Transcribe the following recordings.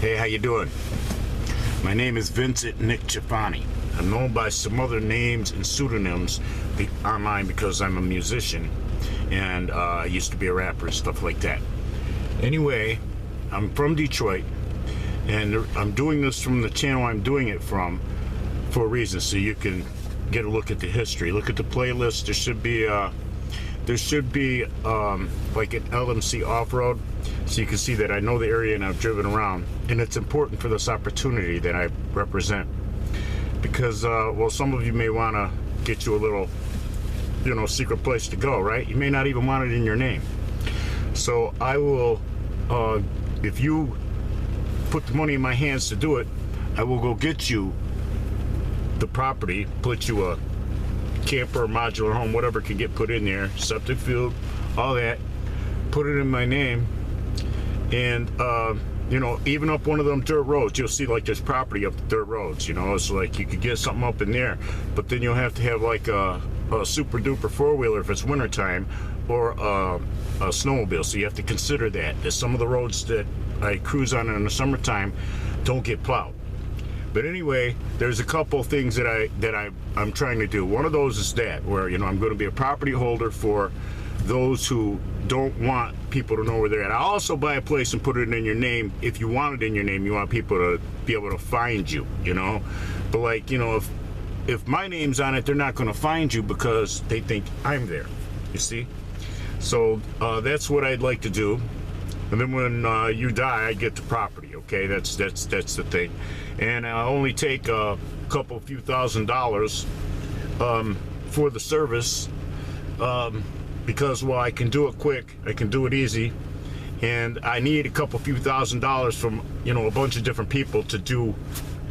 Hey, how you doing? My name is Vincent Ciofani. I'm known by some other names and pseudonyms online because I'm a musician and I used to be a rapper and stuff like that. Anyway, I'm from Detroit and I'm doing this from the channel I'm doing it from for a reason, so you can get a look at the history. Look at the playlist. There should be like an LMC off-road, so you can see that I know the area and I've driven around, and it's important for this opportunity that I represent because well, some of you may want to get you a little, secret place to go, right? You may not even want it in your name. So I will, if you put the money in my hands to do it, I will go get you the property, put you a camper, modular home, whatever can get put in there, septic field, all that, put it in my name, and even up one of them dirt roads, you'll see like there's property up the dirt roads, it's like you could get something up in there, but then you'll have to have like a super duper four-wheeler if it's wintertime, or a snowmobile, so you have to consider that, as some of the roads that I cruise on in the summertime don't get plowed. But anyway, there's a couple things that I'm trying to do. One of those is that, where I'm going to be a property holder for those who don't want people to know where they're at. I'll also buy a place and put it in your name. If you want it in your name, you want people to be able to find you, But like, if my name's on it, they're not going to find you because they think I'm there, you see? So that's what I'd like to do. And then when you die, I get the property. Okay, that's the thing. And I'll only take a few $1,000s for the service because, well, I can do it quick, I can do it easy, and I need a few $1,000s from a bunch of different people to do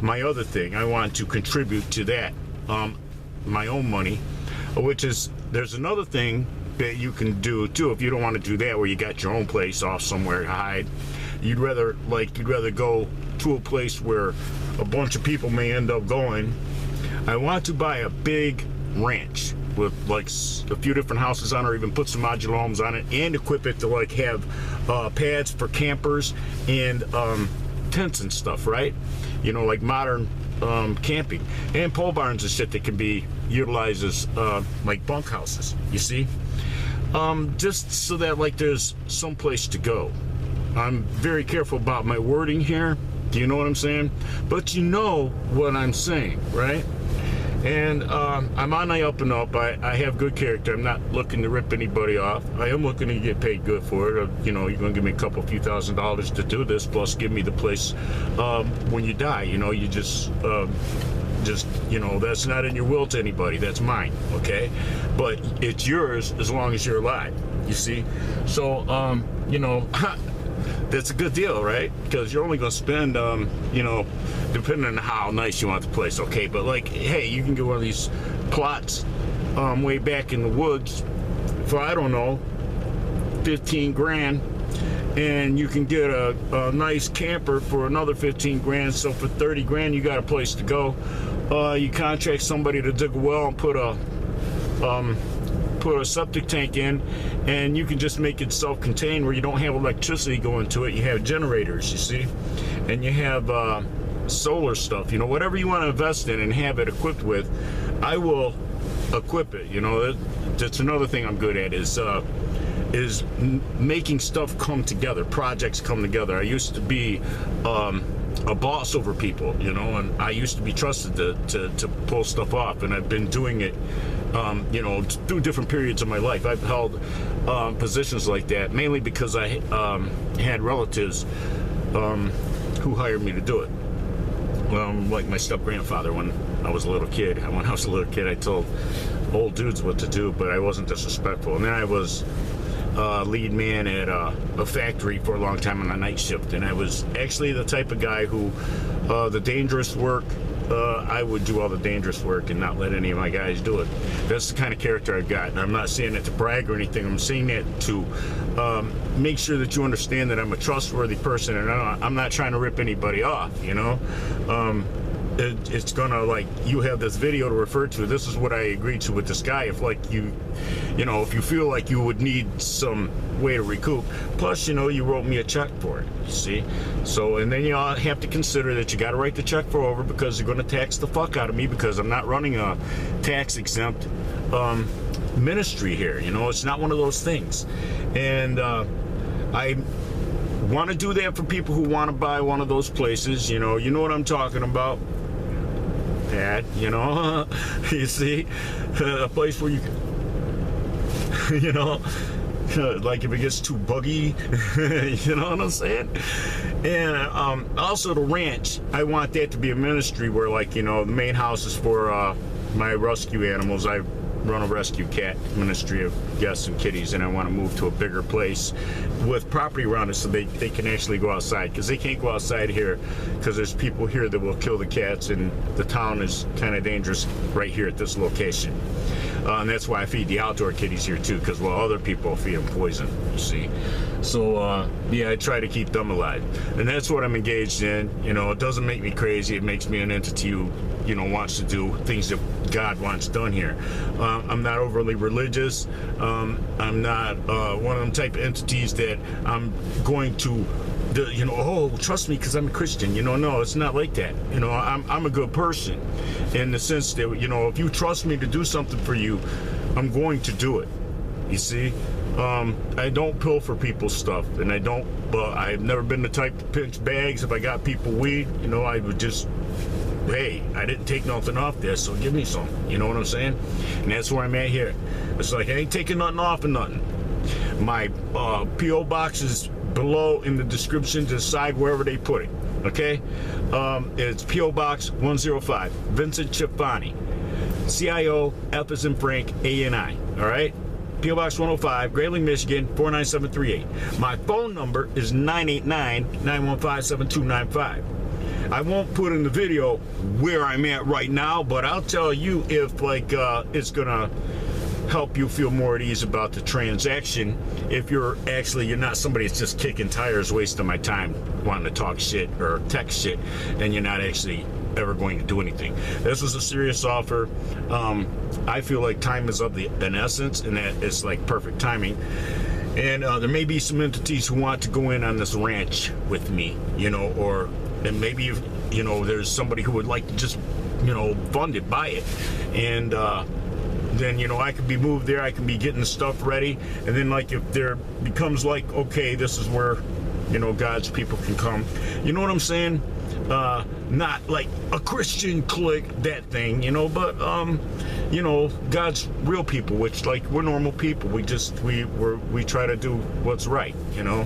my other thing. I want to contribute to that, my own money, which is, there's another thing that you can do too if you don't want to do that, where you got your own place off somewhere to hide. You'd rather go to a place where a bunch of people may end up going. I want to buy a big ranch with like a few different houses on it, or even put some modular homes on it, and equip it to like have pads for campers and tents and stuff, right? Like modern camping, and pole barns and shit that can be utilized as like bunk houses, you see? Just so that like there's some place to go. I'm very careful about my wording here. Do you know what I'm saying? But you know what I'm saying, right? And I'm on the up and up. I have good character. I'm not looking to rip anybody off. I am looking to get paid good for it. You're going to give me a few $1,000s to do this, plus give me the place when you die. You just that's not in your will to anybody. That's mine, okay? But it's yours as long as you're alive, you see? So, that's a good deal, right? Because you're only going to spend, depending on how nice you want the place, okay? But like, hey, you can get one of these plots way back in the woods for, I don't know, 15 grand. And you can get a nice camper for another 15 grand. So for 30 grand, you got a place to go. You contract somebody to dig a well and put a septic tank in, and you can just make it self-contained where you don't have electricity going to it. You have generators, you see, and you have solar stuff. Whatever you want to invest in and have it equipped with, I will equip it. That's another thing I'm good at is making stuff come together, projects come together. I used to be a boss over people, and I used to be trusted to pull stuff off, and I've been doing it through different periods of my life. I've held positions like that, mainly because I had relatives who hired me to do it. Like my step-grandfather when I was a little kid. When I was a little kid, I told old dudes what to do, but I wasn't disrespectful. And then I was lead man at a factory for a long time on a night shift, and I was actually the type of guy who the dangerous work, I would do all the dangerous work and not let any of my guys do it. That's the kind of character I've got, and I'm not saying that to brag or anything. I'm saying that to make sure that you understand that I'm a trustworthy person, and I'm not trying to rip anybody off, it's gonna, like, you have this video to refer to. This is what I agreed to with this guy. If, like, you know, if you feel like you would need some way to recoup, plus, you know, you wrote me a check for it, you see. So, and then you have to consider that you got to write the check for over, because you're going to tax the fuck out of me, because I'm not running a tax exempt ministry here. You know, it's not one of those things. And I want to do that for people who want to buy one of those places. You know what I'm talking about, Dad. You know, you see, a place where you can, you know, like if it gets too buggy, you know what I'm saying? And also the ranch, I want that to be a ministry where, like, you know, the main house is for my rescue animals. I run a rescue cat ministry of guests and kitties, and I want to move to a bigger place with property around it so they can actually go outside, because they can't go outside here because there's people here that will kill the cats, and the town is kind of dangerous right here at this location. And that's why I feed the outdoor kitties here too, because, well, other people feed them poison, you see. So yeah, I try to keep them alive, and that's what I'm engaged in. You know, it doesn't make me crazy. It makes me an entity who, you know, wants to do things that God wants done here. I'm not overly religious. I'm not one of them type of entities that I'm going to, you know, oh, trust me because I'm a Christian. You know, no, it's not like that. You know, I'm a good person in the sense that, you know, if you trust me to do something for you, I'm going to do it. You see, I don't pilfer people's stuff, and I've never been the type to pinch bags. If I got people weed, you know, I would just, hey, I didn't take nothing off this, so give me some. You know what I'm saying? And that's where I'm at here. It's like I ain't taking nothing off of nothing. My P.O. box is below in the description, decide wherever they put it. Okay? It's P.O. Box 105, Vincent Ciofani. CIO, F as in Frank, A-N-I. All right? P.O. Box 105, Grayling, Michigan, 49738. My phone number is 989-915-7295. I won't put in the video where I'm at right now, but I'll tell you if, like, it's gonna help you feel more at ease about the transaction. If you're not somebody that's just kicking tires, wasting my time wanting to talk shit or text shit, and you're not actually ever going to do anything. This was a serious offer. I feel like time is of an essence, and that it's like perfect timing. And there may be some entities who want to go in on this ranch with me, you know, or and maybe if, you know, there's somebody who would like to just, you know, fund it, buy it, and then, you know, I could be moved there, I can be getting the stuff ready, and then, like, if there becomes like, okay, this is where, you know, God's people can come, you know what I'm saying? Not like a Christian clique, that thing, you know, but you know, God's real people, which, like, we're normal people. We try to do what's right, you know.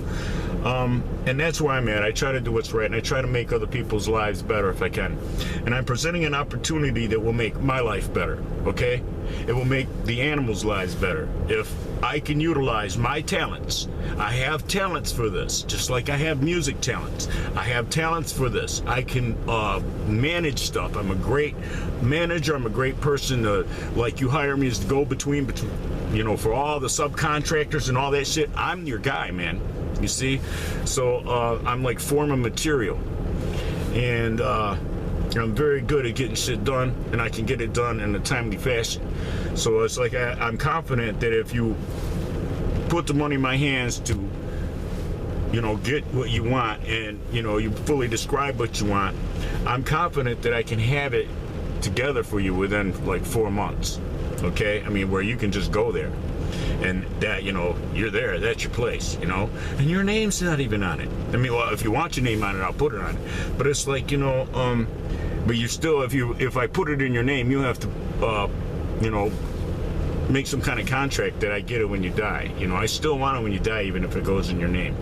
And that's where I'm at. I try to do what's right, and I try to make other people's lives better if I can. And I'm presenting an opportunity that will make my life better, okay? It will make the animals' lives better. If I can utilize my talents, I have talents for this, just like I have music talents. I have talents for this. I can manage stuff. I'm a great manager. I'm a great person to, like, you hire me as the go-between, you know, for all the subcontractors and all that shit. I'm your guy, man. You see? So I'm like form of material. And I'm very good at getting shit done, and I can get it done in a timely fashion. So it's like I'm confident that if you put the money in my hands to, you know, get what you want, and, you know, you fully describe what you want, I'm confident that I can have it together for you within like 4 months. Okay? I mean, where you can just go there. And that, you know, you're there, that's your place, you know, and your name's not even on it. I mean, well, if you want your name on it, I'll put it on it, but it's like, you know, but you still, if I put it in your name, you have to, you know, make some kind of contract that I get it when you die. You know, I still want it when you die, even if it goes in your name.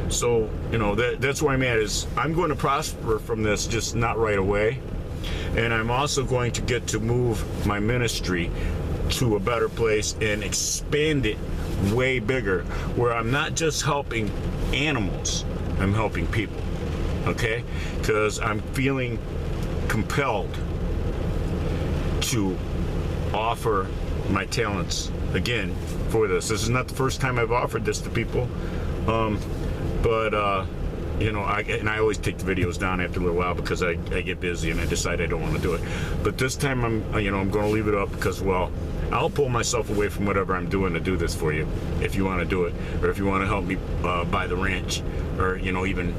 So, you know, that's where I'm at, is I'm going to prosper from this, just not right away. And I'm also going to get to move my ministry to a better place and expand it way bigger, where I'm not just helping animals, I'm helping people. Okay? Because I'm feeling compelled to offer my talents again for this. This is not the first time I've offered this to people, but you know, I always take the videos down after a little while because I get busy and I decide I don't want to do it. But this time I'm going to leave it up because, well, I'll pull myself away from whatever I'm doing to do this for you if you want to do it, or if you want to help me buy the ranch, or, you know, even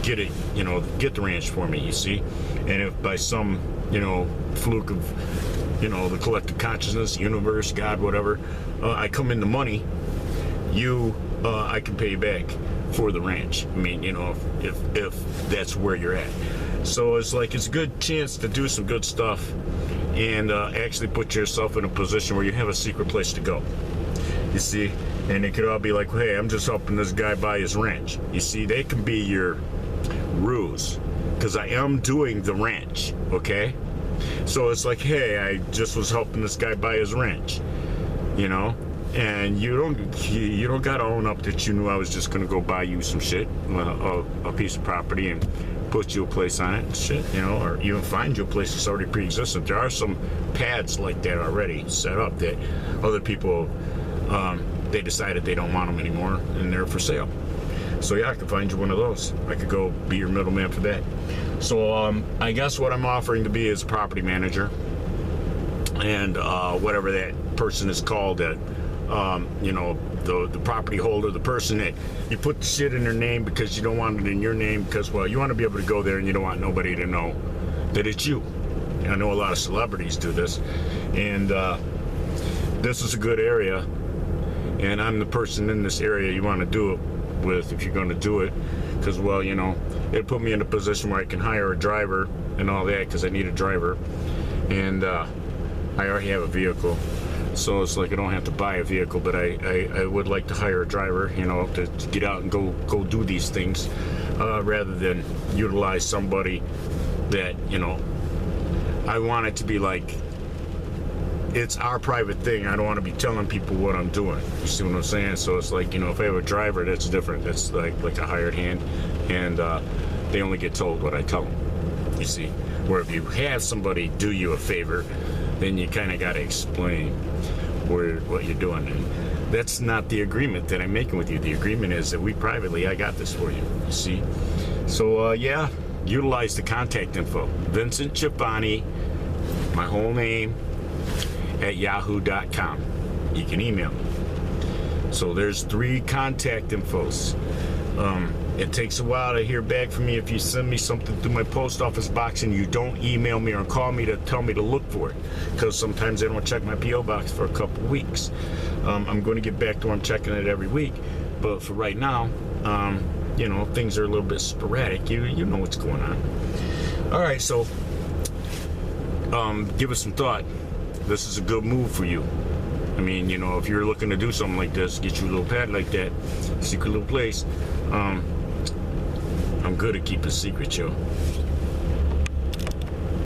get it, you know, get the ranch for me, you see. And if by some, you know, fluke of, you know, the collective consciousness, universe, God, whatever, I come into money, I can pay you back for the ranch. I mean, you know, if that's where you're at. So it's like, it's a good chance to do some good stuff and actually put yourself in a position where you have a secret place to go, you see. And it could all be like, hey, I'm just helping this guy buy his ranch. You see, they can be your ruse, because I am doing the ranch, okay? So it's like, hey, I just was helping this guy buy his ranch, you know? And you don't gotta own up that you knew I was just gonna go buy you some shit, a piece of property, and put you a place on it and shit, you know, or even find you a place that's already pre-existent. There are some pads like that already set up that other people, they decided they don't want them anymore and they're for sale. So yeah, I could find you one of those. I could go be your middleman for that. So I guess what I'm offering to be is a property manager, and whatever that person is called, that you know, the property holder, the person that you put the shit in their name because you don't want it in your name because, well, you want to be able to go there and you don't want nobody to know that it's you. I know a lot of celebrities do this, and this is a good area, and I'm the person in this area you want to do it with if you're going to do it, because, well, you know, it put me in a position where I can hire a driver and all that, because I need a driver, and I already have a vehicle. So it's like I don't have to buy a vehicle, but I would like to hire a driver, you know, to get out and go do these things, rather than utilize somebody that, you know, I want it to be like, it's our private thing. I don't want to be telling people what I'm doing. You see what I'm saying? So it's like, you know, if I have a driver, that's different. That's like a hired hand, and they only get told what I tell them. You see? Where if you have somebody do you a favor, then you kind of got to explain what you're doing. And that's not the agreement that I'm making with you. The agreement is that we privately, I got this for you. You see? So yeah, utilize the contact info. Vincent Ciofani, my whole name, at yahoo.com. You can email me. So there's 3 contact infos. It takes a while to hear back from me if you send me something through my post office box and you don't email me or call me to tell me to look for it, because sometimes I don't check my P.O. box for a couple weeks. I'm going to get back to where I'm checking it every week, but for right now, you know, things are a little bit sporadic. You know what's going on. All right, so give it some thought. This is a good move for you. I mean, you know, if you're looking to do something like this, get you a little pad like that, secret little place. I'm good at keeping secrets, yo.